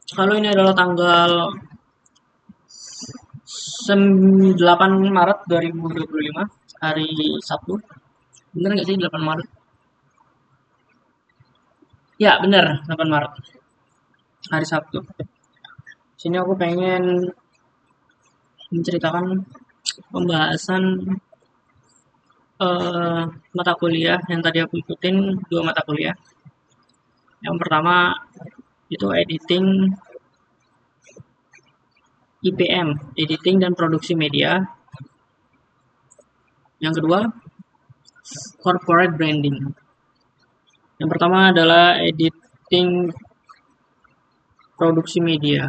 Kalau ini adalah tanggal 8 Maret 2025, hari Sabtu. Bener nggak sih 8 Maret? Ya, bener, 8 Maret, hari Sabtu. Sini aku pengen menceritakan pembahasan eh, mata kuliah yang tadi aku ikutin, dua mata kuliah. Yang pertama itu editing IPM, editing dan produksi media. Yang kedua, corporate branding. Yang pertama adalah editing produksi media.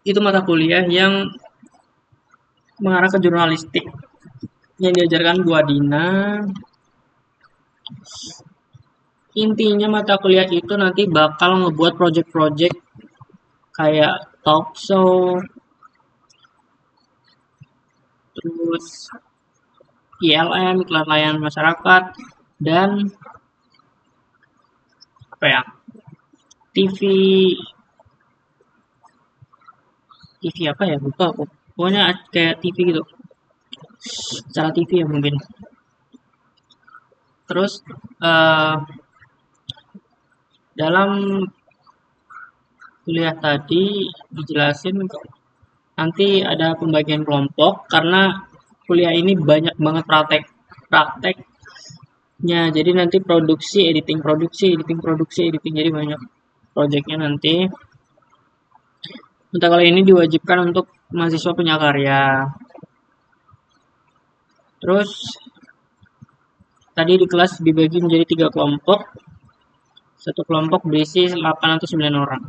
Itu mata kuliah yang mengarah ke jurnalistik yang diajarkan Bu Adina. Intinya mata kuliah itu nanti bakal ngebuat project-project kayak talk show, terus ILM, iklan layanan masyarakat, dan apa ya, TV, TV apa ya, lupa aku. Pokoknya kayak TV gitu, cara TV ya mungkin. Terus eh, dalam kuliah tadi dijelasin nanti ada pembagian kelompok karena kuliah ini banyak banget prakteknya. Jadi nanti editing, jadi banyak proyeknya nanti. Mata kuliah ini diwajibkan untuk mahasiswa punya karya. Terus tadi di kelas dibagi menjadi 3 kelompok. Satu kelompok berisi 8 atau 9 orang.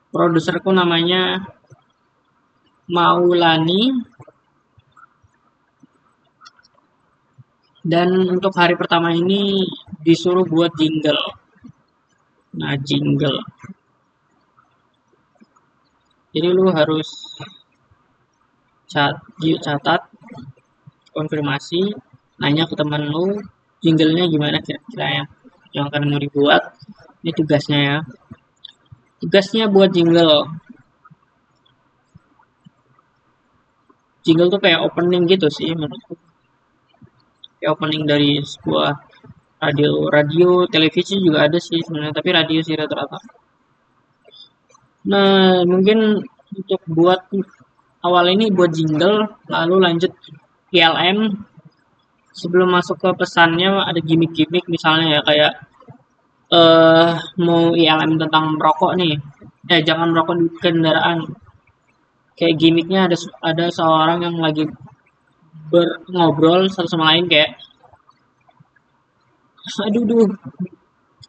Produserku namanya Maulani. Dan untuk hari pertama ini disuruh buat jingle. Nah, jingle. Jadi lu harus catat, konfirmasi, nanya ke temen lu, jinglenya gimana kira-kira yang akan mau dibuat. Ini tugasnya ya. Tugasnya buat jingle. Jingle tuh kayak opening gitu sih menurutku. Kayak opening dari sebuah radio, televisi juga ada sih sebenarnya, tapi radio sih rata-rata. Nah, mungkin untuk buat awal ini buat jingle, lalu lanjut PLM. Sebelum masuk ke pesannya ada gimmick-gimmick misalnya ya kayak mau ILM tentang merokok nih. Jangan merokok di kendaraan. Kayak gimmicknya ada seorang yang lagi ngobrol satu sama lain kayak aduh duh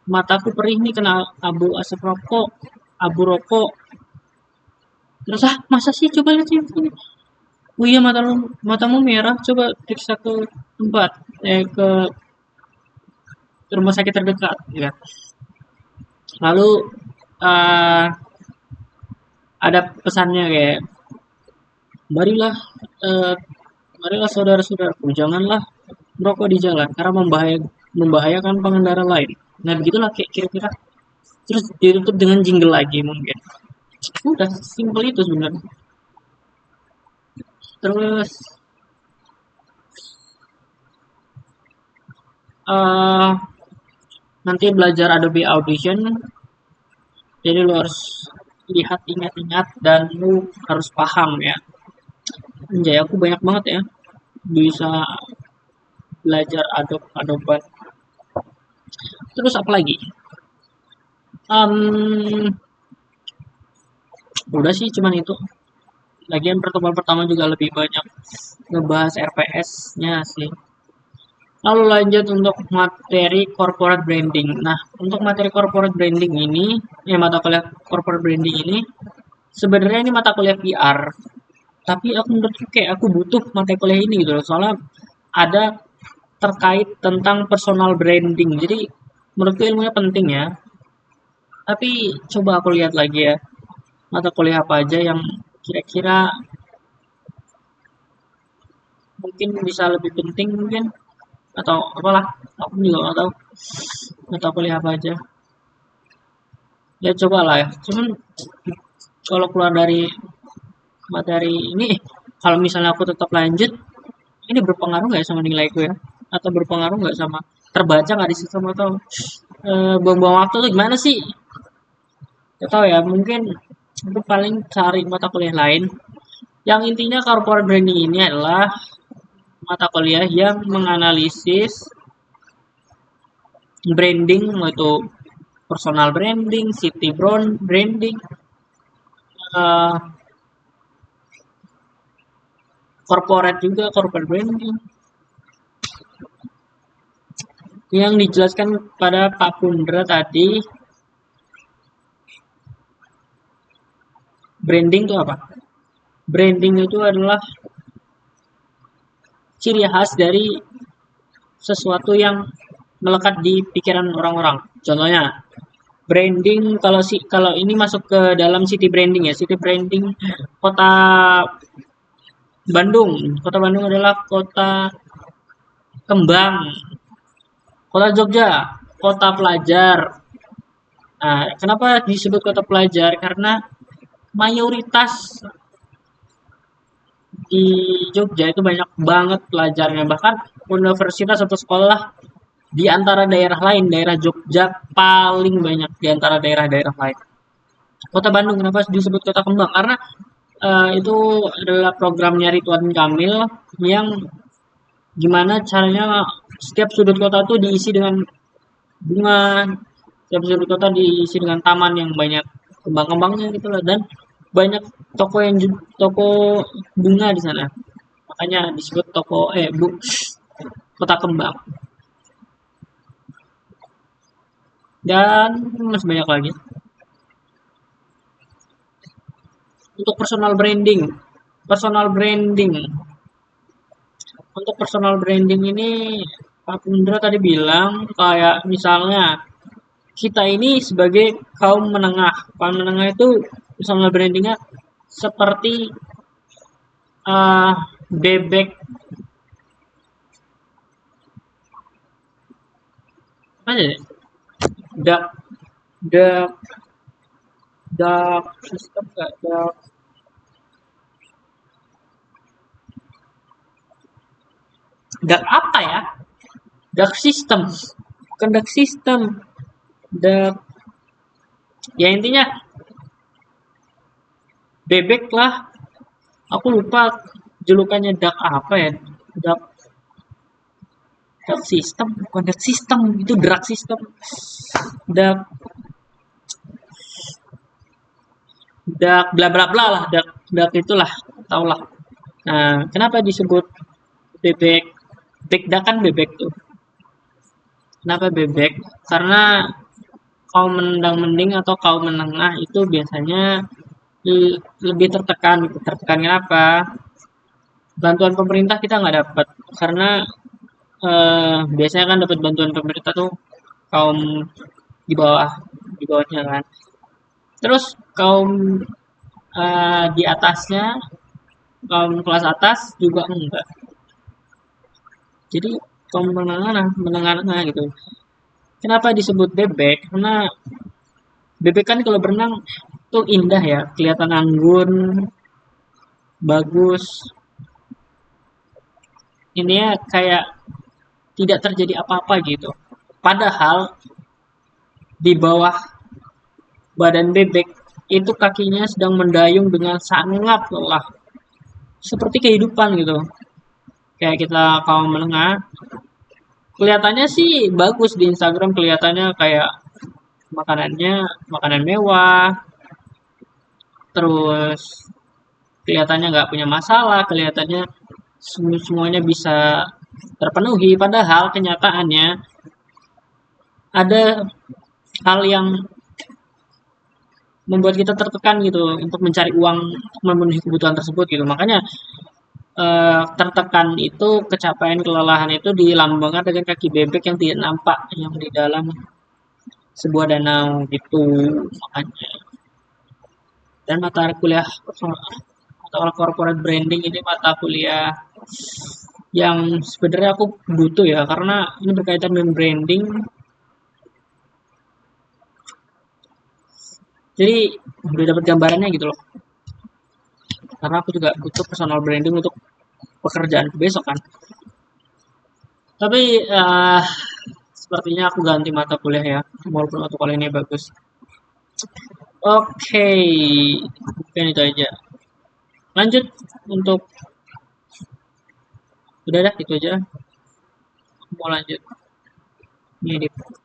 mataku perih nih kena abu asap rokok, abu rokok. Terus masa sih coba lihat sini. Oh iya matamu merah, coba periksa ke tempat ke rumah sakit terdekat ya. Lalu uh, ada pesannya kayak marilah uh, marilah saudara-saudaraku janganlah merokok di jalan karena membahayakan pengendara lain. Nah begitulah kayak kira-kira. Terus ditutup dengan jingle lagi mungkin. Udah simple itu sebenarnya. Terus uh, nanti belajar Adobe Audition. Jadi lu harus lihat, ingat-ingat, dan lu harus paham ya. Anjay, aku banyak banget ya bisa belajar Adobe. Terus apa lagi? Um, udah sih cuman itu. Lagian pertemuan pertama juga lebih banyak ngebahas RPS-nya sih. Lalu lanjut untuk materi corporate branding. Nah, untuk materi corporate branding ini, mata kuliah corporate branding ini, sebenarnya ini mata kuliah PR. Tapi aku menurutku kayak aku butuh mata kuliah ini gitu loh. Soalnya ada terkait tentang personal branding. Jadi menurutku ilmunya penting ya. Tapi coba aku lihat lagi ya. Mata kuliah apa aja yang kira-kira mungkin bisa lebih penting mungkin atau apalah aku juga nggak tahu mata kuliah apa aja. Ya coba lah ya. Cuman kalau keluar dari materi ini, kalau misalnya aku tetap lanjut, ini berpengaruh nggak ya sama nilaiku ya? Atau berpengaruh nggak sama terbaca nggak di sistem atau buang-buang waktu tuh gimana sih? Gak tahu ya, mungkin itu paling cari mata kuliah lain. Yang intinya corporate branding ini adalah mata kuliah yang menganalisis branding, yaitu personal branding, city branding, eh, corporate juga, corporate branding. Yang dijelaskan pada Pak Pundra tadi, branding itu apa? Branding itu adalah ciri khas dari sesuatu yang melekat di pikiran orang-orang. Contohnya, branding kalau ini masuk ke dalam city branding ya. City branding kota Bandung. Kota Bandung adalah kota kembang. Kota Jogja, kota pelajar. Nah, kenapa disebut kota pelajar? Karena mayoritas di Jogja itu banyak banget pelajarnya. Bahkan universitas atau sekolah di antara daerah lain, daerah Jogja paling banyak di antara daerah-daerah lain. Kota Bandung kenapa disebut kota kembang? Karena itu adalah programnya Ridwan Kamil yang gimana caranya setiap sudut kota itu diisi dengan bunga, setiap sudut kota diisi dengan taman yang banyak kembang-kembangnya gitu lah dan banyak toko bunga di sana. Makanya disebut kota kembang. Dan masih banyak lagi. Untuk personal branding. Personal branding. Untuk personal branding ini Pak Pundra tadi bilang kayak misalnya kita ini sebagai kaum menengah. Kaum menengah itu personal brandingnya seperti bebek apa ya? Dark dark dark system kayak dark apa ya? Dark system. Bukan dark system. Dark ya intinya bebek lah. Aku lupa julukannya dark apa ya? Dark dark system bukan dark system itu drug system dark dark bla bla bla lah dark dark itulah tau lah. Nah kenapa disebut bebek bebek kan bebek tuh kenapa bebek karena kaum menendang mending atau kaum menengah itu biasanya lebih tertekan gitu. Tertekan kenapa bantuan pemerintah kita nggak dapat karena biasanya kan dapat bantuan pemerintah tuh kaum di bawah di bawahnya kan terus kaum di atasnya kaum kelas atas juga enggak jadi kaum menengah gitu kenapa disebut bebek karena bebek kan kalau berenang tuh indah ya kelihatan anggun bagus ini ya kayak tidak terjadi apa-apa gitu padahal di bawah badan bebek itu kakinya sedang mendayung dengan sangat lelah seperti kehidupan gitu kayak kita kaum menengah kelihatannya sih bagus di Instagram kelihatannya kayak makanannya makanan mewah terus kelihatannya nggak punya masalah kelihatannya semuanya bisa terpenuhi padahal kenyataannya ada hal yang membuat kita tertekan gitu untuk mencari uang untuk memenuhi kebutuhan tersebut gitu makanya tertekan itu kecapaian kelelahan itu dilambangkan dengan kaki bebek yang tidak nampak yang di dalam sebuah danau gitu makanya dan mata kuliah mata corporate branding ini mata kuliah yang sebenarnya aku butuh ya karena ini berkaitan dengan branding Jadi udah dapat gambarannya gitu loh. Karena aku juga butuh personal branding untuk pekerjaan besok kan. Tapi sepertinya aku ganti mata kuliah ya, walaupun mata kuliah ini bagus. Oke, mungkin itu aja. Lanjut untuk udah dah itu aja. Mau lanjut. Ini edit.